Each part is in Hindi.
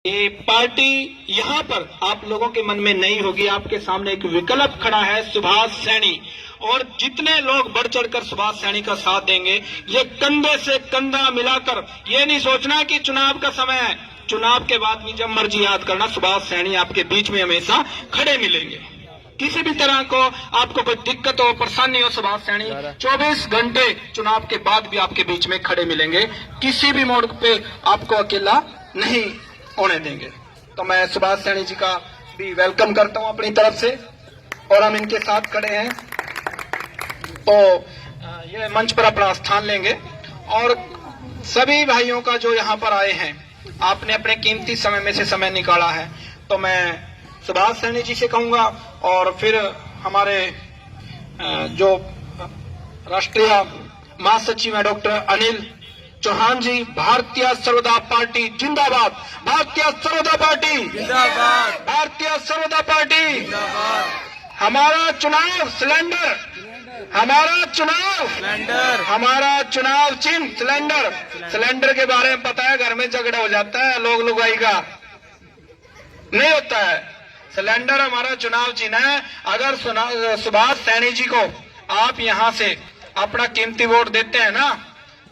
ये पार्टी यहाँ पर आप लोगों के मन में नहीं होगी। आपके सामने एक विकल्प खड़ा है, सुभाष सैनी। और जितने लोग बढ़ चढ़कर सुभाष सैनी का साथ देंगे, ये कंधे से कंधा मिलाकर, ये नहीं सोचना कि चुनाव का समय है, चुनाव के बाद भी जब मर्जी याद करना, सुभाष सैनी आपके बीच में हमेशा खड़े मिलेंगे। किसी भी तरह को आपको कोई दिक्कत हो, परेशानी हो, सुभाष सैनी 24 घंटे चुनाव के बाद भी आपके बीच में खड़े मिलेंगे। किसी भी मोड़ पे आपको अकेला नहीं होने देंगे। तो मैं सुभाष सैनी जी का भी वेलकम करता हूं अपनी तरफ से, और हम इनके साथ खड़े हैं तो ये मंच पर अपना स्थान लेंगे। और सभी भाइयों का जो यहाँ पर आए हैं, आपने अपने कीमती समय में से समय निकाला है, तो मैं सुभाष सैनी जी से कहूंगा, और फिर हमारे जो राष्ट्रीय महासचिव है डॉक्टर अनिल चौहान जी, भारतीय सर्वोदय पार्टी जिंदाबाद, भारतीय सर्वोदय पार्टी जिंदाबाद, भारतीय सर्वोदय पार्टी जिंदाबाद। हमारा चुनाव सिलेंडर, हमारा चुनाव सिलेंडर, हमारा चुनाव चिन्ह सिलेंडर। सिलेंडर के बारे में पता है, घर में झगड़ा हो जाता है, लोग लुगाई का नहीं होता है। सिलेंडर हमारा चुनाव चिन्ह है। अगर सुभाष सैनी जी को आप यहां से अपना कीमती वोट देते हैं ना,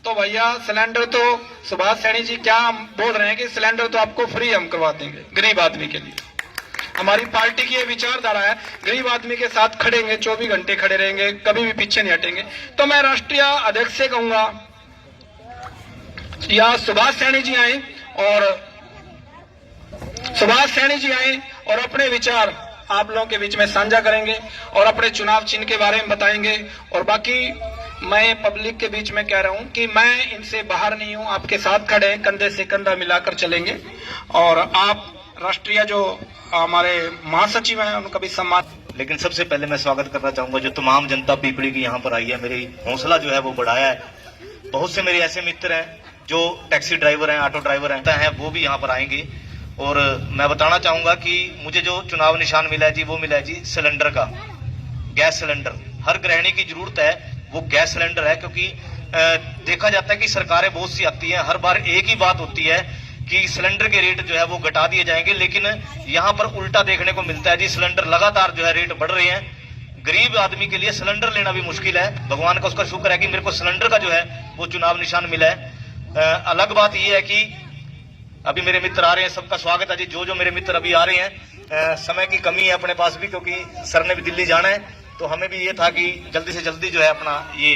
तो भैया सिलेंडर तो सुभाष सैनी जी क्या बोल रहे हैं कि सिलेंडर तो आपको फ्री हम करवा देंगे गरीब आदमी के लिए। हमारी पार्टी की ये विचारधारा है, गरीब आदमी के साथ खड़ेंगे, 24 घंटे खड़े रहेंगे, कभी भी पीछे नहीं हटेंगे। तो मैं राष्ट्रीय अध्यक्ष से कहूंगा या सुभाष सैनी जी आए, और सुभाष सैनी जी आए और अपने विचार आप लोगों के बीच में साझा करेंगे और अपने चुनाव चिन्ह के बारे में बताएंगे। और बाकी मैं पब्लिक के बीच में कह रहा हूं कि मैं इनसे बाहर नहीं हूं, आपके साथ खड़े हैं, कंधे से कंधा मिलाकर चलेंगे। और आप राष्ट्रीय जो हमारे महासचिव हैं उनका भी सम्मान। लेकिन सबसे पहले मैं स्वागत करना चाहूंगा जो तमाम जनता पीपली की यहाँ पर आई है, मेरी हौसला जो है वो बढ़ाया है। बहुत से मेरे ऐसे मित्र हैं जो टैक्सी ड्राइवर हैं, ऑटो ड्राइवर हैं, वो भी यहाँ पर आएंगे। और मैं बताना चाहूंगा कि मुझे जो चुनाव निशान मिला है जी, वो मिला है जी सिलेंडर का, गैस सिलेंडर। हर गृहिणी की जरूरत है वो गैस सिलेंडर है, क्योंकि देखा जाता है कि सरकारें बहुत सी आती हैं, हर बार एक ही बात होती है कि सिलेंडर के रेट जो है वो घटा दिए जाएंगे, लेकिन यहाँ पर उल्टा देखने को मिलता है जी। सिलेंडर लगातार जो है रेट बढ़ रहे हैं। गरीब आदमी के लिए सिलेंडर लेना भी मुश्किल है। भगवान का उसका शुक्र है कि मेरे को सिलेंडर का जो है वो चुनाव निशान मिला है। अलग बात यह है कि अभी मेरे मित्र आ रहे हैं, सबका स्वागत है जी। जो मेरे मित्र अभी आ रहे हैं, समय की कमी है अपने पास भी, क्योंकि सर ने भी दिल्ली जाना है, तो हमें भी ये था कि जल्दी से जल्दी जो है अपना ये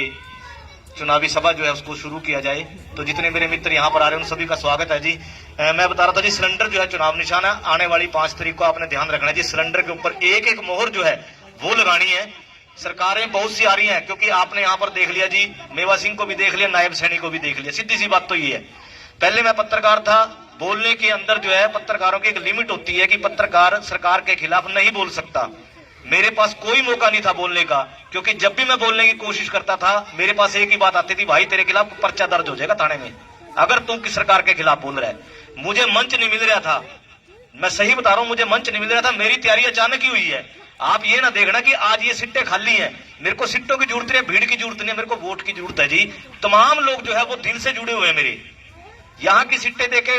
चुनावी सभा जो है उसको शुरू किया जाए। तो जितने मेरे मित्र यहाँ पर आ रहे हैं उन सभी का स्वागत है जी। मैं बता रहा था जी, सिलेंडर जो है चुनाव निशान है। आने वाली 5 तारीख को आपने ध्यान रखना है जी, सिलेंडर के ऊपर एक एक मोहर जो है वो लगानी है। सरकारें बहुत सी आ रही हैं, क्योंकि आपने यहाँ पर देख लिया जी, मेवा सिंह को भी देख लिया, नायब सैनी को भी देख लिया। सीधी सी बात तो ये है, पहले मैं पत्रकार था, बोलने के अंदर जो है पत्रकारों की एक लिमिट होती है कि पत्रकार सरकार के खिलाफ नहीं बोल सकता। मेरे पास कोई मौका नहीं था बोलने का, क्योंकि जब भी मैं बोलने की कोशिश करता था, मेरे पास एक ही बात आती थी, भाई तेरे खिलाफ पर्चा दर्ज हो जाएगा थाने में अगर तुम किस सरकार के खिलाफ बोल रहा है। मुझे मंच नहीं मिल रहा था, मैं सही बता रहा हूं, मुझे मंच नहीं मिल रहा था। मेरी तैयारी अचानक ही हुई है। आप ये ना देखना कि आज ये सीटें खाली हैं। मेरे को सीटों की जरूरत नहीं है, भीड़ की जरूरत नहीं है, मेरे को वोट की जरूरत है जी। तमाम लोग जो है वो दिल से जुड़े हुए हैं मेरे। यहाँ की सीटें देखे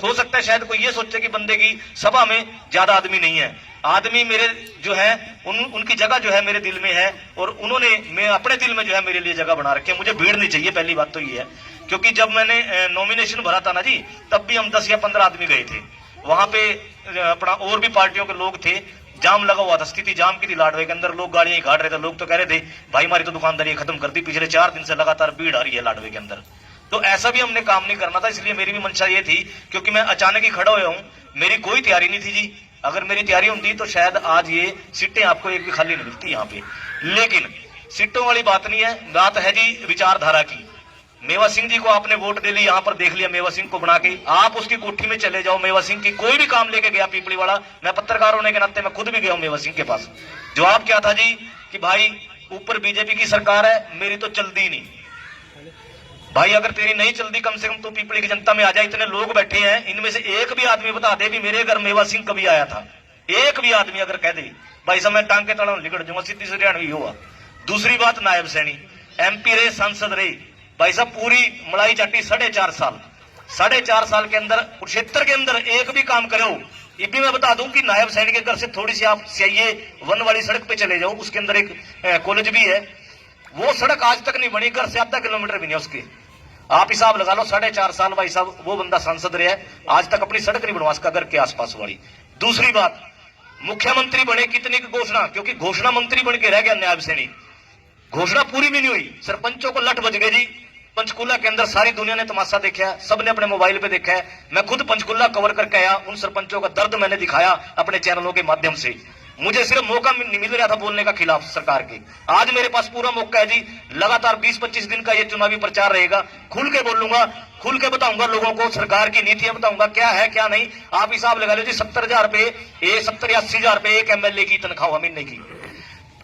हो सकता है शायद कोई ये सोचे कि बंदे की सभा में ज्यादा आदमी नहीं है। आदमी मेरे जो है उनकी जगह जो है मेरे दिल में है, और उन्होंने मैं अपने दिल में जो है मेरे लिए जगह बना रखी है। मुझे भीड़ नहीं चाहिए, पहली बात तो ये है। क्योंकि जब मैंने नॉमिनेशन भरा था ना जी, तब भी हम 10 या 15 आदमी गए थे। वहां पे अपना और भी पार्टियों के लोग थे, जाम लगा हुआ था, स्थिति जाम की थी लाडवे के अंदर, लोग गाड़ियां काट रहे थे। लोग तो कह रहे थे भाई हमारी तो दुकानदारी खत्म कर दी, पिछले 4 दिन से लगातार भीड़ आ रही है लाडवे के अंदर। तो ऐसा भी हमने काम नहीं करना था, इसलिए मेरी भी मंशा ये थी, क्योंकि मैं अचानक ही खड़ा हुआ हूं, मेरी कोई तैयारी नहीं थी जी। अगर मेरी तैयारी होती तो शायद आज ये सीटें आपको एक भी खाली नहीं मिलती यहाँ पे। लेकिन सीटों वाली बात नहीं है, बात है जी विचारधारा की। मेवा सिंह जी को आपने वोट दे ली, यहाँ पर देख लिया मेवा सिंह को बना के, आप उसकी कोठी में चले जाओ। मेवा सिंह की कोई भी काम लेके गया पीपली वाला, मैं पत्रकार होने के नाते मैं खुद भी गया हूं मेवा सिंह के पास। जवाब क्या था जी कि भाई ऊपर बीजेपी की सरकार है, मेरी तो चलती नहीं। भाई अगर तेरी नहीं चलती, कम से कम तू पीपली की जनता में आ जाए। इतने लोग बैठे हैं, इनमें से एक भी आदमी बता दे भी मेरे घर मेवा सिंह कभी आया था। एक भी आदमी अगर कह दे भाई साहब मैं टांग के तड़ा लिगड़ जाऊंगा, सीधी से हरियाणवी हुआ। दूसरी बात, नायब सैनी MP रहे, सांसद रहे, भाई साहब पूरी मलाई चाटी 4.5 साल। 4.5 साल के अंदर कुरुक्षेत्र के अंदर एक भी काम करो। ये भी मैं बता दूं कि नायब सैनिक के घर से थोड़ी सी आप सीआईए 1 वाली सड़क पे चले जाओ, उसके अंदर एक कॉलेज भी है, वो सड़क आज तक नहीं बनी, घर से आधा किलोमीटर भी नहीं उसके। आप हिसाब लगा लो, 4.5 साल भाई साहब वो बंदा सांसद रहा है, आज तक अपनी सड़क नहीं बनवा सका घर के आसपास वाली। दूसरी बात, मुख्यमंत्री बने कितनी की घोषणा, क्योंकि घोषणा मंत्री बन के रह गया नायब सैनिक, घोषणा पूरी भी नहीं हुई। सरपंचों को लठ बज गए जी। पंचकुला के अंदर सारी दुनिया ने तमाशा देखा है, सबने अपने मोबाइल पे देखा है। मैं खुद पंचकुला कवर करके आया, उन सरपंचों का दर्द मैंने दिखाया अपने चैनलों के माध्यम से। मुझे सिर्फ मौका नहीं मिल रहा था बोलने का खिलाफ सरकार के, आज मेरे पास पूरा मौका है जी। लगातार 20-25 दिन का ये चुनावी प्रचार रहेगा, खुल के बोलूंगा, खुल के बताऊंगा लोगों को, सरकार की नीतियां बताऊंगा क्या है क्या नहीं। आप हिसाब लगा लो जी, 70,000 रुपए, 70 या 80,000 रुपए एक एमएलए की तनख्वाह महीने की।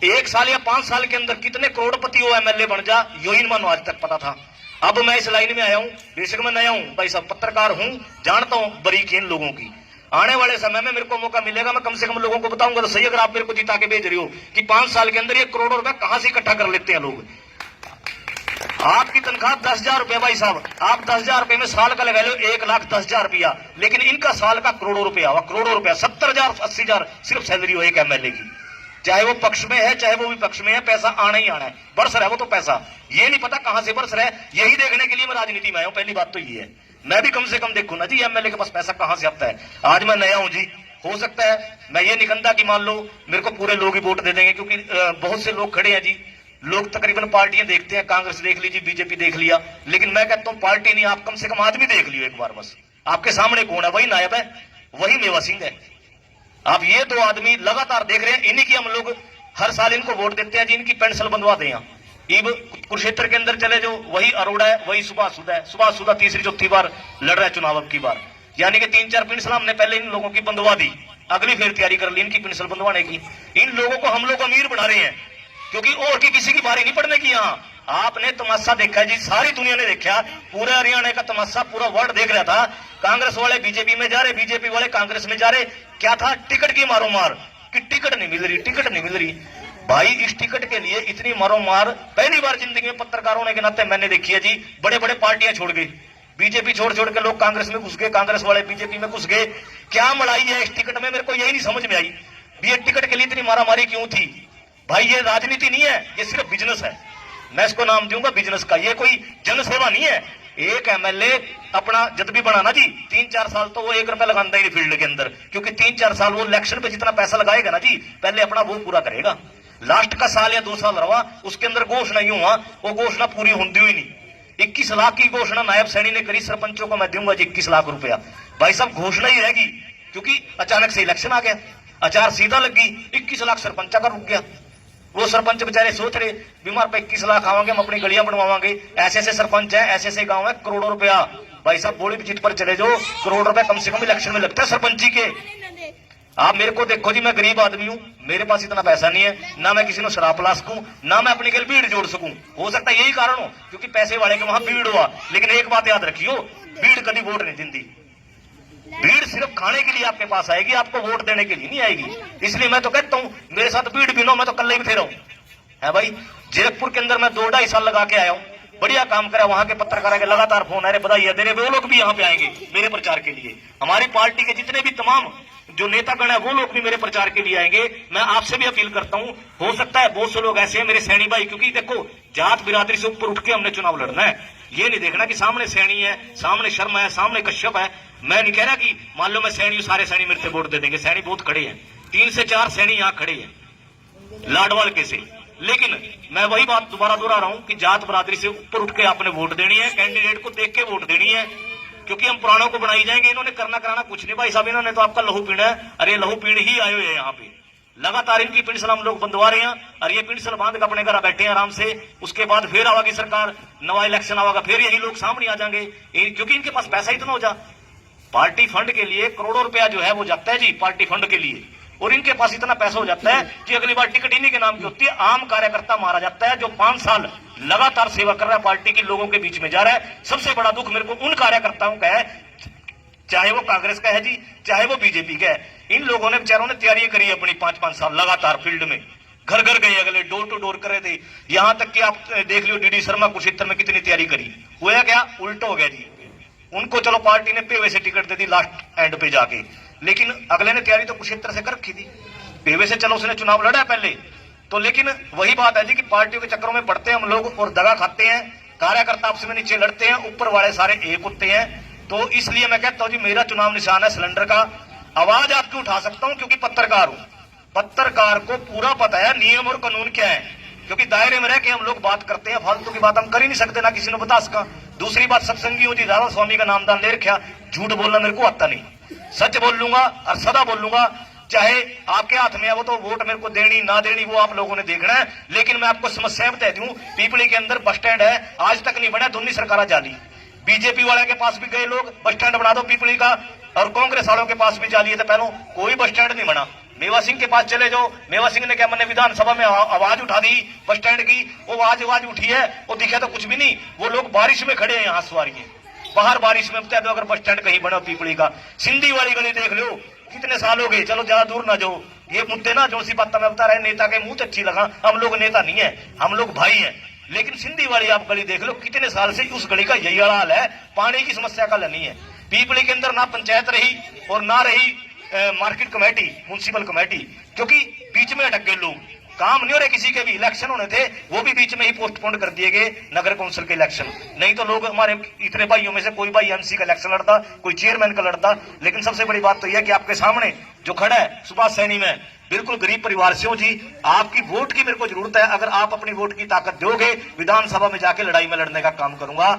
1 साल या 5 साल के अंदर कितने करोड़पति वो एमएलए बन जा, यो ही मानो आज तक पता था। अब मैं इस लाइन में आया हूं, बेशक मैं नया हूं भाई साहब, पत्रकार हूं, जानता हूं बारीकी इन लोगों की। आने वाले समय में मेरे को मौका मिलेगा, मैं कम से कम लोगों को बताऊंगा तो सही, अगर आप मेरे को जिता के भेज रही हो कि 5 साल के अंदर ये करोड़ों रुपए कहां से इकट्ठा कर लेते हैं लोग। आपकी तनख्वाह 10,000 रुपए भाई साहब, आप 10,000 रुपए में साल का लगा लो 1,10,000 रुपया, लेकिन इनका साल का करोड़ों रुपया हुआ, करोड़ों रुपया, 70,000 80,000 सिर्फ सैलरी हो एक एमएलए की। चाहे वो पक्ष में है चाहे वो विपक्ष में है, पैसा आना ही आना है, बरस रहा है वो तो पैसा, ये नहीं पता कहां से बरस रहा है। यही देखने के लिए मैं राजनीति में आया हूं, पहली बात तो ये है। मैं भी कम से कम देखूं ना जी एमएलए के पास पैसा कहां से आता है। आज मैं नया हूं जी, हो सकता है मैं ये नहीं कहता कि मान लो मेरे को पूरे लोग ही वोट दे देंगे, क्योंकि बहुत से लोग खड़े हैं जी, लोग तकरीबन पार्टियां देखते हैं, कांग्रेस देख लीजिए, बीजेपी देख लिया, लेकिन मैं कहता हूं पार्टी नहीं, आप कम से कम आदमी देख लियो एक बार बस। आपके सामने कौन है, वही नायब है, वही मेवा सिंह है। आप ये 2 आदमी लगातार देख रहे हैं, इन्हीं की हम लोग हर साल इनको वोट देते हैं जी, इनकी पेंशन बनवा दें। ईब कुरुक्षेत्र के अंदर चले जो, वही अरोड़ा है, वही सुभाष सुधा है। सुभाष सुधा तीसरी चौथी बार लड़ रहा है चुनाव अब की बार, यानी कि 3-4 पेंशन हमने पहले इन लोगों की बंधवा दी, अगली फिर तैयारी कर ली इनकी पेंशन बंधवाने की। इन लोगों को हम लोग अमीर बना रहे हैं, क्योंकि और की किसी की बारी नहीं पड़ने की। यहाँ आपने तमाशा देखा जी, सारी दुनिया ने देखा, पूरे हरियाणा का तमाशा पूरा वर्ल्ड देख रहा था। कांग्रेस वाले बीजेपी में जा रहे, बीजेपी वाले कांग्रेस में जा रहे, क्या था, टिकट की मारो मार कि टिकट नहीं मिल रही, टिकट नहीं मिल रही। भाई इस टिकट के लिए इतनी मारो मार पहली बार जिंदगी में पत्रकार होने के नाते मैंने देखी है जी। बड़े बड़े पार्टियां छोड़ गई, बीजेपी छोड़ छोड़ के लोग कांग्रेस में घुस गए, कांग्रेस वाले बीजेपी में घुस गए। क्या लड़ाई है इस टिकट में, मेरे को यही नहीं समझ में आई। ये टिकट के लिए इतनी मारामारी क्यों थी भाई? ये राजनीति नहीं है, ये सिर्फ बिजनेस है। मैं इसको नाम दूंगा बिजनेस का, ये कोई जनसेवा नहीं है। एक एमएलए अपना जब भी बनाना जी 3-4 साल तो वो 1 रुपया लगाता ही नहीं फील्ड के अंदर, क्योंकि 3-4 साल वो इलेक्शन पे जितना पैसा लगाएगा ना जी, पहले अपना वो पूरा करेगा। लास्ट का साल या 2 साल रहा उसके अंदर घोषणा ही हुआ, वो घोषणा पूरी होती हुई नहीं। 21 लाख की घोषणा नायब सैनी ने करी, सरपंचों को मैं दूंगा जी 21 लाख रुपया। भाई साहब घोषणा ही रहेगी, क्योंकि अचानक से इलेक्शन आ गया, आचार सीधा लग गई, 21 लाख सरपंचा का रुक गया। वो सरपंच बेचारे सोच रहे बीमार पे 21 लाख आवांगे, हम अपनी गलियां बनवावांगे, ऐसे ऐसे सरपंच है, ऐसे ऐसे गांव है, करोड़ों रुपया। भाई साहब बोली भी जीत पर चले जाओ, करोड़ रुपया कम से कम इलेक्शन में लगता है सरपंची के। आप मेरे को देखो जी, मैं गरीब आदमी हूं, मेरे पास इतना पैसा नहीं है, ना मैं किसी को शराब पिला सकूं, ना मैं अपनी के भीड़ जोड़ सकूं। हो सकता है यही कारण हो, क्योंकि पैसे वाले के वहां भीड़ हुआ। लेकिन एक बात याद रखियो, भीड़ कभी वोट नहीं देती। भीड़ सिर्फ खाने के लिए आपके पास आएगी, आपको वोट देने के लिए नहीं आएगी। इसलिए मैं तो कहता हूं मेरे साथ भीड़ भी नो, मैं तो कल ही थे रहूं है भाई। जीरकपुर के अंदर मैं 2-2.5 साल लगा के आया हूं, बढ़िया काम करा। वहां के पत्रकारों के लगातार फोन आ रहे, बधाई दे रहे, वो लोग भी यहाँ पे आएंगे मेरे प्रचार के लिए। हमारी पार्टी के जितने भी तमाम जो नेतागण है वो लोग भी मेरे प्रचार के लिए आएंगे। मैं आपसे भी अपील करता हूं, हो सकता है बहुत से लोग ऐसे हैं मेरे सैनी भाई, क्योंकि देखो जात बिरादरी से ऊपर उठ के हमने चुनाव लड़ना है। ये नहीं देखना कि सामने सैनी है, सामने शर्मा है, सामने कश्यप है। मैं नहीं कह रहा कि मान लो मैं सैनी हूं, सारे सैनी मेरे से वोट दे देंगे। सैनी बहुत खड़े हैं, 3 से 4 सैनी यहाँ खड़े हैं लाडवाल के से। लेकिन मैं वही बात दोबारा दोहरा रहा हूं कि जात बरादरी से ऊपर उठ के आपने वोट देनी है, कैंडिडेट को देख के वोट देनी है, क्योंकि हम पुराणों को बनाई जाएंगे। इन्होंने करना कराना कुछ नहीं भाई साहब, इन्होंने तो आपका लहू पीना है। अरे लहू पीण ही आए हुए हैं यहाँ पे, लगातार इनकी पेंशन हम लोग बंधवा रहे हैं, और ये पेंशन बांध के अपने घर बैठे हैं आराम से। उसके बाद फिर आवागी सरकार, नवा इलेक्शन आवागा, फिर यही लोग सामने आ जाएंगे, क्योंकि इनके पास पैसा इतना हो जा। पार्टी फंड के लिए करोड़ों रुपया जो है वो जाता है जी पार्टी फंड के लिए, और इनके पास इतना पैसा हो जाता है कि अगली बार टिकट इन्हीं के नाम की होती है। आम कार्यकर्ता मारा जाता है जो 5 साल लगातार सेवा कर रहा है, पार्टी के लोगों के बीच में जा रहा है। सबसे बड़ा दुख मेरे को उन कार्यकर्ताओं का है, चाहे वो कांग्रेस का है जी, चाहे वो बीजेपी का है। इन लोगों ने बेचारों ने तैयारी करी अपनी 5-5 साल लगातार फील्ड में, घर घर गए, अगले डोर टू डोर कर रहे थे। यहां तक कि आप देख लो डीडी शर्मा कुरुक्षेत्र में कितनी तैयारी करी, हुआ क्या, उल्टा हो गया जी। उनको चलो पार्टी ने पेवे से ticket they the last and पे जाके, लेकिन अगले ने तैयारी तो कुरुक्षेत्र से कर रखी थी। पेवे से चलो उसने चुनाव लड़ा पहले तो, लेकिन वही बात है जी कि पार्टियों के चक्करों में पड़ते हैं हम लोग और दगा खाते हैं, कार्यकर्ता आपस में नीचे लड़ते हैं, ऊपर वाले सारे एक होते हैं। तो इसलिए मैं कहता हूं जी मेरा चुनाव निशान है सिलेंडर का। आवाज आपकी उठा सकता हूं क्योंकि पत्रकार हूं, पत्रकार को पूरा पता है नियम और कानून क्या है, क्योंकि दायरे में रह के हम लोग बात करते हैं, फालतू की बात हम कर ही नहीं सकते, ना किसी ने बता सका। दूसरी बात, सत्संगी हो जी, राधा स्वामी का नामदान ले रखा, झूठ बोलना मेरे को आता नहीं, सच बोल लूंगा और सदा बोल लूंगा। चाहे आपके हाथ में है वो तो वोट मेरे को देनी ना देनी वो आप लोगों ने देखना है, लेकिन मैं आपको समस्या बता दूं, पीपली के अंदर बस स्टैंड है, आज तक नहीं बना, दोनों सरकार जाली। बीजेपी वाले के पास भी गए लोग, बस स्टैंड बना दो पीपली का, और कांग्रेस वालों के पास भी जाली है, तो पहले कोई बस स्टैंड नहीं बना। मेवा सिंह के पास चले जाओ, मेवा सिंह ने क्या मैंने विधानसभा में आवाज उठा दी बस स्टैंड की, वो आवाज उठी है, वो दिखा तो कुछ भी नहीं। वो लोग बारिश में खड़े हैं यहाँ सवारी बाहर बारिश में, बता दो अगर बस स्टैंड कहीं बना पीपली का। सिंधी वाली गली देख लो, कितने साल हो गए, चलो ज्यादा दूर ना जाओ। ये मुद्दे ना जो सी बात मैं बता रहे, नेता के मुंह अच्छी लगा, हम लोग नेता नहीं है, हम लोग भाई हैं। लेकिन सिंधी वाली आप गली देख लो, कितने साल से उस गली का यही हाल है, पानी की समस्या का नहीं है। पीपली के अंदर ना पंचायत रही और ना रही मार्केट कमेटी, म्युनिसिपल कमेटी, क्योंकि बीच में अटक गए लोग, काम नहीं हो रहे किसी के भी। इलेक्शन होने थे वो भी बीच में ही पोस्टपोन कर दिए गए, नगर कौंसिल के इलेक्शन। नहीं तो लोग हमारे इतने भाइयों में से कोई भाई एमसी का इलेक्शन लड़ता, कोई चेयरमैन का लड़ता। लेकिन सबसे बड़ी बात तो यह है कि आपके सामने जो खड़ा है सुभाष सैनी में, बिल्कुल गरीब परिवार से हो जी, आपकी वोट की मेरे को जरूरत है। अगर आप अपनी वोट की ताकत दोगे, विधानसभा में जाके लड़ाई में लड़ने का काम करूंगा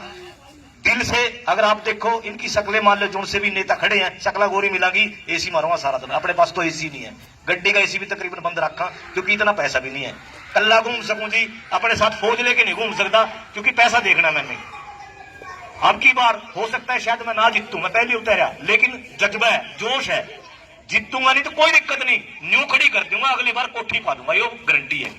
दिल से। अगर आप देखो इनकी शक्लें मान लो, जो से भी नेता खड़े हैं, शक्ला गोरी मिलागी, एसी मारूंगा सारा दिन। अपने पास तो एसी नहीं है, गड्डी का एसी भी तकरीबन बंद रखा क्योंकि इतना पैसा भी नहीं है। कल्ला घूम सकूं जी, अपने साथ फौज लेके नहीं घूम सकता क्योंकि पैसा देखना मैंने। अब की बार हो सकता है शायद मैं ना जीतूं, मैं पहले उतरा, लेकिन जज्बा है, जोश है, जीतूंगा नहीं तो कोई दिक्कत नहीं, न्यू खड़ी कर दूंगा, अगली बार कोठी पा दूंगा, ये गारंटी है।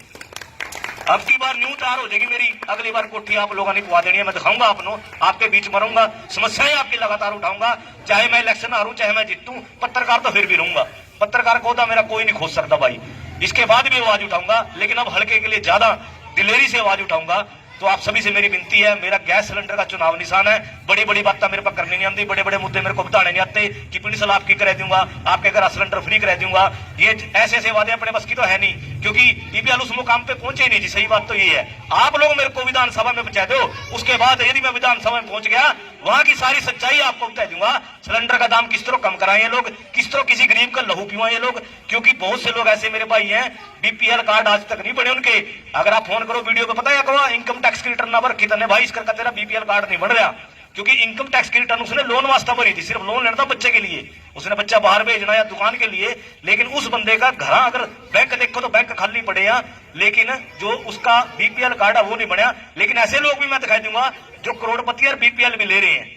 अब की बार न्यू तैयार हो जाएगी मेरी, अगली बार कोठी आप लोगों ने पवा देनी है। मैं दिखाऊंगा आपको, आपके बीच में रहूंगा, समस्याएं आपकी लगातार उठाऊंगा, चाहे मैं इलेक्शन हारूं चाहे मैं जीतूं। पत्रकार तो फिर भी रहूंगा, पत्रकार को मेरा कोई नहीं खोज सकता भाई, इसके बाद भी आवाज उठाऊंगा, लेकिन अब हल्के के लिए ज्यादा दिलेरी से आवाज उठाऊंगा। तो आप सभी से मेरी विनती है, मेरा गैस सिलेंडर का चुनाव निशान है। बड़ी बड़ी बातें मेरे पास करनी नहीं आती, बड़े बड़े मुद्दे मेरे को बताने नहीं आते कि पुलिस आपकी करा दूंगा, आपके घर सिलेंडर फ्री करा दूंगा, ये ऐसे ऐसे वादे अपने बस की तो है नहीं, क्योंकि ईपीएल उस मुकाम पे पहुंचे नहीं जी। सही बात तो ये है, आप लोग मेरे को विधानसभा में पहुंचा दो, उसके बाद यदि मैं विधानसभा में पहुंच गया, वहां की सारी सच्चाई आपको बता दूंगा। सिलेंडर का दाम किस तरह कम कराए ये लोग, किस तरह किसी गरीब का लहू पीवा ये लोग, क्योंकि बहुत से लोग ऐसे मेरे भाई हैं, बीपीएल कार्ड आज तक नहीं बने उनके। अगर आप फोन करो वीडियो पे, पता है क्या इनकम टैक्स की रिटर्न ना भर कितने भाई, इसका तेरा बीपीएल कार्ड नहीं बन रहा, क्योंकि इनकम टैक्स की रिटर्न उसने लोन वास्ता भरी थी, सिर्फ लोन लेना था बच्चे के लिए, उसने बच्चा बाहर भेजना या दुकान के लिए। लेकिन उस बंदे का घर अगर बैंक देखो तो बैंक खाली पड़े हैं, लेकिन जो उसका बीपीएल कार्ड है वो नहीं बनया। लेकिन ऐसे लोग भी मैं दिखाई दूंगा जो करोड़पति और बीपीएल भी ले रहे हैं,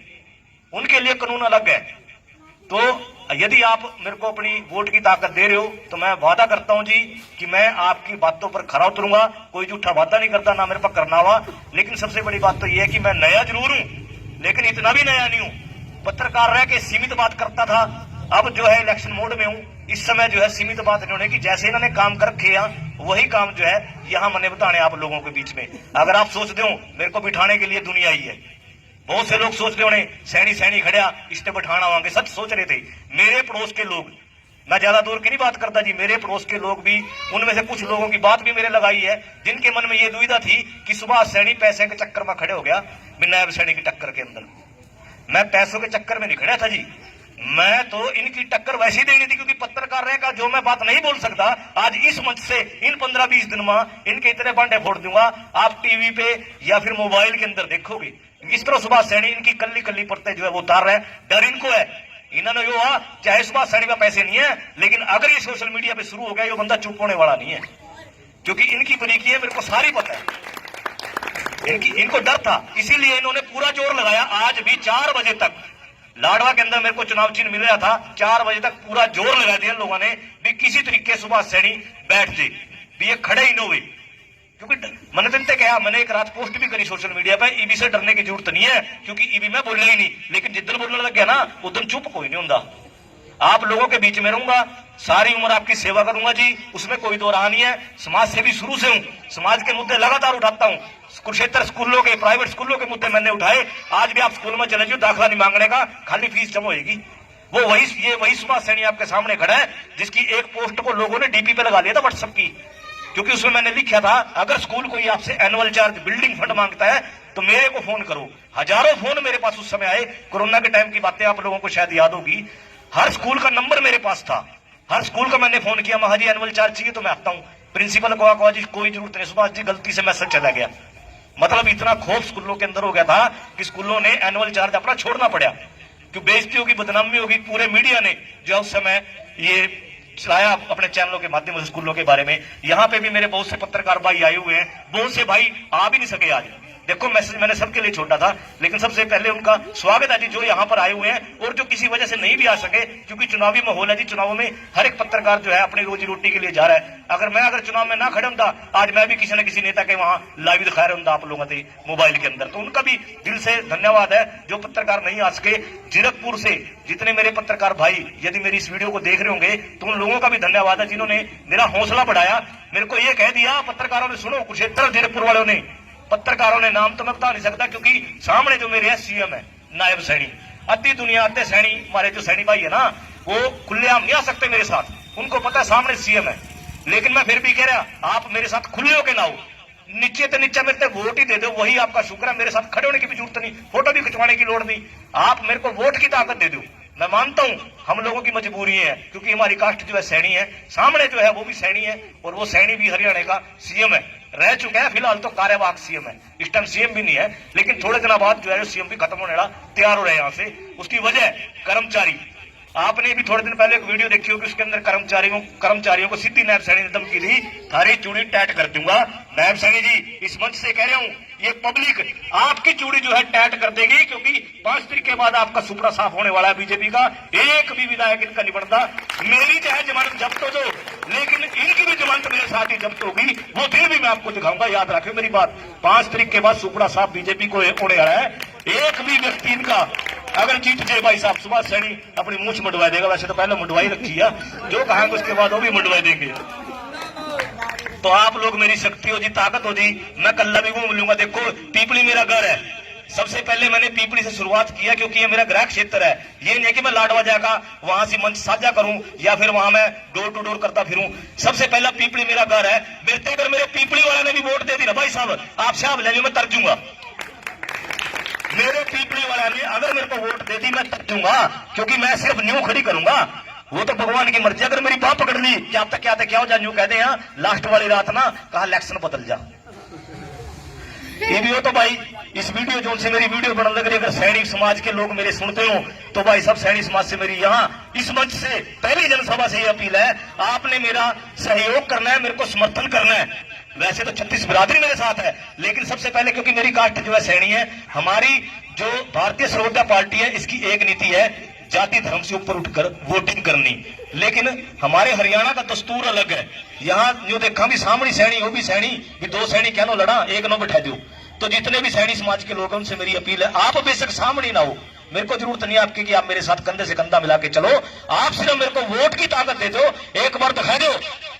उनके लिए कानून अलग है। तो यदि आप मेरे को अपनी वोट की ताकत दे रहे हो तो मैं वादा करता हूं जी कि मैं आपकी बातों पर खरा उतरूंगा, कोई झूठा वादा नहीं करता, ना मेरे पर करना हुआ। लेकिन सबसे बड़ी बात तो यह है कि मैं नया जरूर हूं, लेकिन इतना भी नया नहीं हूं। पत्रकार रह के सीमित बात करता था, अब जो है इलेक्शन मोड में हूं, इस समय जो है सीमित बात नहीं होने की, जैसे इन्होंने काम कर रखे हैं वही काम जो है यहाँ मैंने बताने आप लोगों के बीच में। अगर आप सोचते हो मेरे को बिठाने के लिए दुनिया ही है, बहुत से लोग सोच रहे होने सैनी सैनी खड़ा इसने बैठाना होंगे, सच सोच रहे थे। मेरे पड़ोस के लोग, मैं ज्यादा दूर की नहीं बात करता जी, मेरे पड़ोस के लोग भी, उनमें से कुछ लोगों की बात भी मेरे लगाई है, जिनके मन में ये दुविधा थी कि सुभाष सैनी पैसे के चक्कर में खड़े हो गया नायब सैनी की टक्कर के अंदर। मैं पैसों के चक्कर में नहीं खड़ा था जी, मैं तो इनकी टक्कर वैसी देनी थी, क्योंकि पत्रकार रहे का जो मैं बात नहीं बोल सकता, आज इस मंच से इन 15-20 दिन में इनके इतने बांटे फोड़ दूंगा। आप टीवी पे या फिर मोबाइल के अंदर देखोगे इस तरह सुभाष सैनी इनकी कल्ली कल्ली परतें जो है वो उतार रहे हैं। डर इनको है, इन्होंने यो चाहे सुभाष सैनी का पैसे नहीं है, लेकिन अगर ये सोशल मीडिया पे शुरू हो गया, ये बंदा चुप होने वाला नहीं है, क्योंकि इनकी बरीकी है, मेरे को सारी पता है। इनको डर था, इसीलिए इन्होंने पूरा जोर लगाया। आज भी 4 बजे तक लाडवा के अंदर मेरे को चुनाव चिन्ह मिल रहा था, 4 बजे तक पूरा जोर लगा दिया लोगों ने भी किसी तरीके सुभाष सैनी बैठ जाए, भी ये खड़े ही न हुए। क्योंकि मैंने तो कहा, मैंने एक रात पोस्ट भी करी सोशल मीडिया पे, ईबी से डरने की जरूरत नहीं है, क्योंकि ईबी में बोलना ही नहीं, लेकिन जिद्दन बोलने लग गया ना उधर चुप कोई नहीं होता। आप लोगों के बीच में रहूंगा, सारी उम्र आपकी सेवा करूंगा जी, उसमें कोई दो राह नहीं है। समाज सेवी शुरू से हूं, समाज के मुद्दे लगातार उठाता हूं। कुरुक्षेत्र स्कूलों के, प्राइवेट स्कूलों के मुद्दे मैंने उठाए। आज भी आप स्कूल में चले जाओ, दाखिला नहीं मांगने का, खाली फीस जमा होगी। वो वही सुभाष सैनी आपके सामने खड़ा है, जिसकी एक पोस्ट को लोगों ने डीपी पे लगा लिया था व्हाट्सएप की, क्योंकि उसमें मैंने लिखा था अगर स्कूल कोई आपसे एनुअल चार्ज, बिल्डिंग फंड मांगता है तो मेरे को फोन करो। हजारों फोन मेरे पास उस समय आए, कोरोना के टाइम की बातें आप लोगों को शायद याद होगी। हर स्कूल का नंबर मेरे पास था, हर स्कूल का मैंने फोन किया, महाजी एनुअल चार्ज चाहिए तो मैं आता हूं। प्रिंसिपल को कहा जी कोई जरूरत नहीं सुभाष जी, गलती से मैसेज चला गया। मतलब इतना खौफ स्कूलों के अंदर हो गया था कि स्कूलों ने एनुअल चार्ज अपना छोड़ना पड़ा, क्यों बेइज्जती होगी, बदनामी होगी। पूरे मीडिया ने जो उस समय ये चलाया अपने चैनलों के माध्यम से स्कूलों के बारे में। यहाँ पे भी मेरे बहुत से पत्रकार भाई आए हुए हैं, बहुत से भाई आ भी नहीं सके आज। देखो मैसेज मैंने सबके लिए छोड़ा था, लेकिन सबसे पहले उनका स्वागत है जी जो यहाँ पर आए हुए हैं और जो किसी वजह से नहीं भी आ सके, क्योंकि चुनावी माहौल है जी। चुनावों में हर एक पत्रकार जो है अपनी रोजी रोटी के लिए जा रहा है। अगर चुनाव में ना खड़े होता, आज मैं भी किसी न किसी नेता के वहां लाइव दिखा रहा हूं आप लोगों के मोबाइल के अंदर। तो उनका भी दिल से धन्यवाद है जो पत्रकार नहीं आ सके। जीरकपुर से जितने मेरे पत्रकार भाई यदि मेरी इस वीडियो को देख रहे होंगे तो उन लोगों का भी धन्यवाद है जिन्होंने मेरा हौसला बढ़ाया। मेरे को यह कह दिया पत्रकारों ने, सुनो कुरुक्षेत्र जीरकपुर वालों ने, पत्रकारों ने, नाम तो मैं बता नहीं सकता क्योंकि सामने जो मेरे सीएम है नायब सैनी, अति दुनिया आते सैनी, हमारे जो सैनी भाई है ना, वो खुलेआम नहीं आ सकते मेरे साथ, उनको पता है सामने सीएम है। लेकिन मैं फिर भी कह रहा आप मेरे साथ खुले होके ना हो, नीचे तो नीचे मेरे को वोट ही दे दो, वही आपका शुक्र है। मेरे साथ खड़े होने की भी जरूरत नहीं, फोटो भी खिंचवाने की लोड़ नहीं, आप मेरे को वोट की ताकत दे दो। मैं मानता हूं हम लोगों की मजबूरी है, क्योंकि हमारी कास्ट जो है सैनी है, सामने जो है वो भी सैनी है, और वो सैनी भी हरियाणा का सीएम है, रह चुका है। फिलहाल तो कार्यवाहक सीएम है, इस टाइम सीएम भी नहीं है, लेकिन थोड़े दिनों बाद जो है सीएम भी खत्म होने वाला तैयार हो रहे हैं यहाँ से। उसकी वजह कर्मचारी, आपने भी थोड़े दिन पहले एक वीडियो देखी होगी, उसके अंदर कर्मचारियों को सीधी नायब सैनी ने धमकी दी, थारी चूड़ी टैट कर दूंगा। नायब सैनी जी इस मंच से कह रहा हूं, ये पब्लिक आपकी चूड़ी जो है टैट कर देगी, क्योंकि 5 तारीख के बाद आपका सुपड़ा साफ होने वाला है। बीजेपी का एक भी विधायक इनका नहीं बनता। मेरी चाहे जमानत जब्त हो जो, लेकिन इनकी भी जमानत मेरे साथ ही जब्त होगी, वो दिन भी मैं आपको दिखाऊंगा। याद रखें मेरी बात, 5 तारीख के बाद सुपड़ा साफ बीजेपी को होने वाला है। एक भी व्यक्ति इनका अगर जीत जाए भाई साहब, सुभाष सैनी अपनी मूछ मुंडवा देगा। वैसे तो पहले मुंडवाई रखी है, जो कहेंगे उसके बाद वो भी मुंडवा देंगे। तो आप लोग मेरी शक्ति हो जी, ताकत हो जी, मैं कल्ला भी घूम लूंगा। देखो पीपली मेरा घर है, सबसे पहले मैंने पीपली से शुरुआत किया, क्योंकि ये मेरा गृह क्षेत्र है। ये नहीं है कि मैं लाडवा जाकर वहां से मंच साझा करूं या फिर वहां मैं डोर टू डोर करता फिरूं। सबसे पहला पीपली मेरा घर है। मेरे अगर मेरे पीपली वाले ने भी वोट दे दी ना भाई साहब, आप साहब ले मैं तरजूंगा। मेरे पीपली वाला ने अगर मेरे को वोट दे दी मैं तक क्योंकि मैं सिर्फ न्यू खड़ी करूंगा। वो तो भगवान की मर्जी, अगर मेरी बाह पकड़ ली क्या तक क्या हो जा, न्यू कहते हैं लास्ट वाली रात ना कहा इलेक्शन बदल जा। ये भी हो तो भाई इस वीडियो जो से मेरी वीडियो बनने लग रही, अगर सैनिक समाज के लोग मेरे सुनते हो तो भाई सब सैनिक समाज से मेरी यहाँ इस मंच से पहली जनसभा से ये अपील है, आपने मेरा सहयोग करना है, मेरे को समर्थन करना है। वैसे तो 36 बिरादरी मेरे साथ है, लेकिन सबसे पहले क्योंकि मेरी कास्ट जो है सैनी है, हमारी जो भारतीय सर्वोदय पार्टी है इसकी एक नीति है जाति धर्म से ऊपर उठकर वोटिंग करनी। लेकिन हमारे हरियाणा का दस्तूर अलग है। यहाँ जो देखा भी सामने सैनी हो भी सैनी भी, 2 सैनी क्या नो लड़ा, एक नो बैठा दो। तो जितने भी सैनी समाज के लोग हैं उनसे मेरी अपील है, आप बेशक सामने ना हो, मेरे को जरूरत नहीं है आपकी कि आप मेरे साथ कंधे से कंधा मिला के चलो, आप सिर्फ मेरे को वोट की ताकत दे दो, एक बार दिखा दो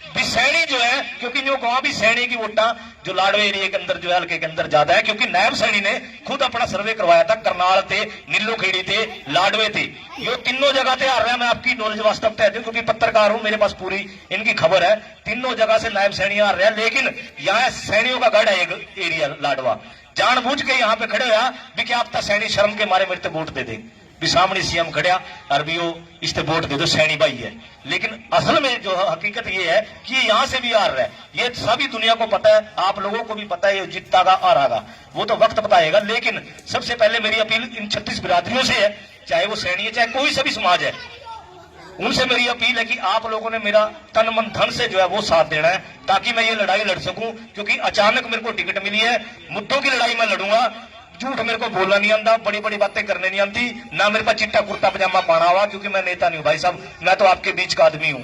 भी सैनी जो है, क्योंकि जो वहां भी सैनी की वोटा जो लाडवे एरिया के अंदर जो है हल्के के अंदर ज्यादा है, क्योंकि नायब सैनी ने खुद अपना सर्वे करवाया था, करनाल थे, नीलो खेड़ी थे, लाडवे थे, ये तीनों जगह से आ रहा है। मैं आपकी नॉलेज वास्तव तय दूं क्योंकि पत्रकार हूं, मेरे पास पूरी इनकी खबर है, तीनों जगह से नायब सैनी आ रहा है। लेकिन यहाँ सैनियों का गढ़ है एक एरिया लाडवा, जानबूझ के यहाँ पे खड़े हुआ भी क्या आप सैनी शर्म के मारे मेरे वोट दे दे भी, सामने सीएम खड़िया और भी वो इस वोट दे दो, सैनी भाई है। लेकिन असल में जो हकीकत ये है कि ये यहाँ से भी आ रहा है, ये सभी दुनिया को पता है, आप लोगों को भी पता है, ये जीतता आ रहा, वो तो वक्त बताएगा। लेकिन सबसे पहले मेरी अपील इन 36 बिरादरियों से है, चाहे वो सैनी है चाहे कोई सा भी समाज है, उनसे मेरी अपील है कि आप लोगों ने मेरा तन मन धन से जो है वो साथ देना है, ताकि मैं ये लड़ाई लड़ सकूं। क्योंकि अचानक मेरे को टिकट मिली है, मुद्दों की लड़ाई मैं लड़ूंगा, झूठ मेरे को बोलना नहीं आता, बड़ी बड़ी बातें करने नहीं आती, ना मेरे पास चिट्टा कुर्ता पजामा पहना हुआ, क्योंकि मैं नेता नहीं हूं भाई साहब, मैं तो आपके बीच का आदमी हूं।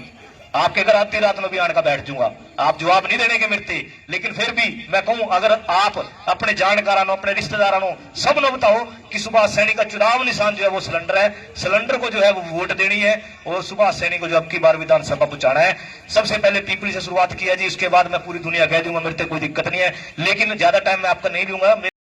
आपके घर आधी रात में भी आने का बैठ जाऊंगा। आप जवाब नहीं देने के मिलते, लेकिन फिर भी मैं कहूं, अगर आप अपने जानकारों, अपने रिश्तेदारों सब ने बताओ कि सुभाष सैनी का चुनाव निशान जो है वो सिलेंडर है, सिलेंडर को जो है वो वोट देनी है और सुभाष सैनी को जो अब की बार विधानसभा पहुंचाना है। सबसे पहले पीपली से शुरुआत की है जी, उसके बाद मैं पूरी दुनिया कह दूंगा, मेरे से कोई दिक्कत नहीं है, लेकिन ज्यादा टाइम मैं आपका नहीं लूंगा।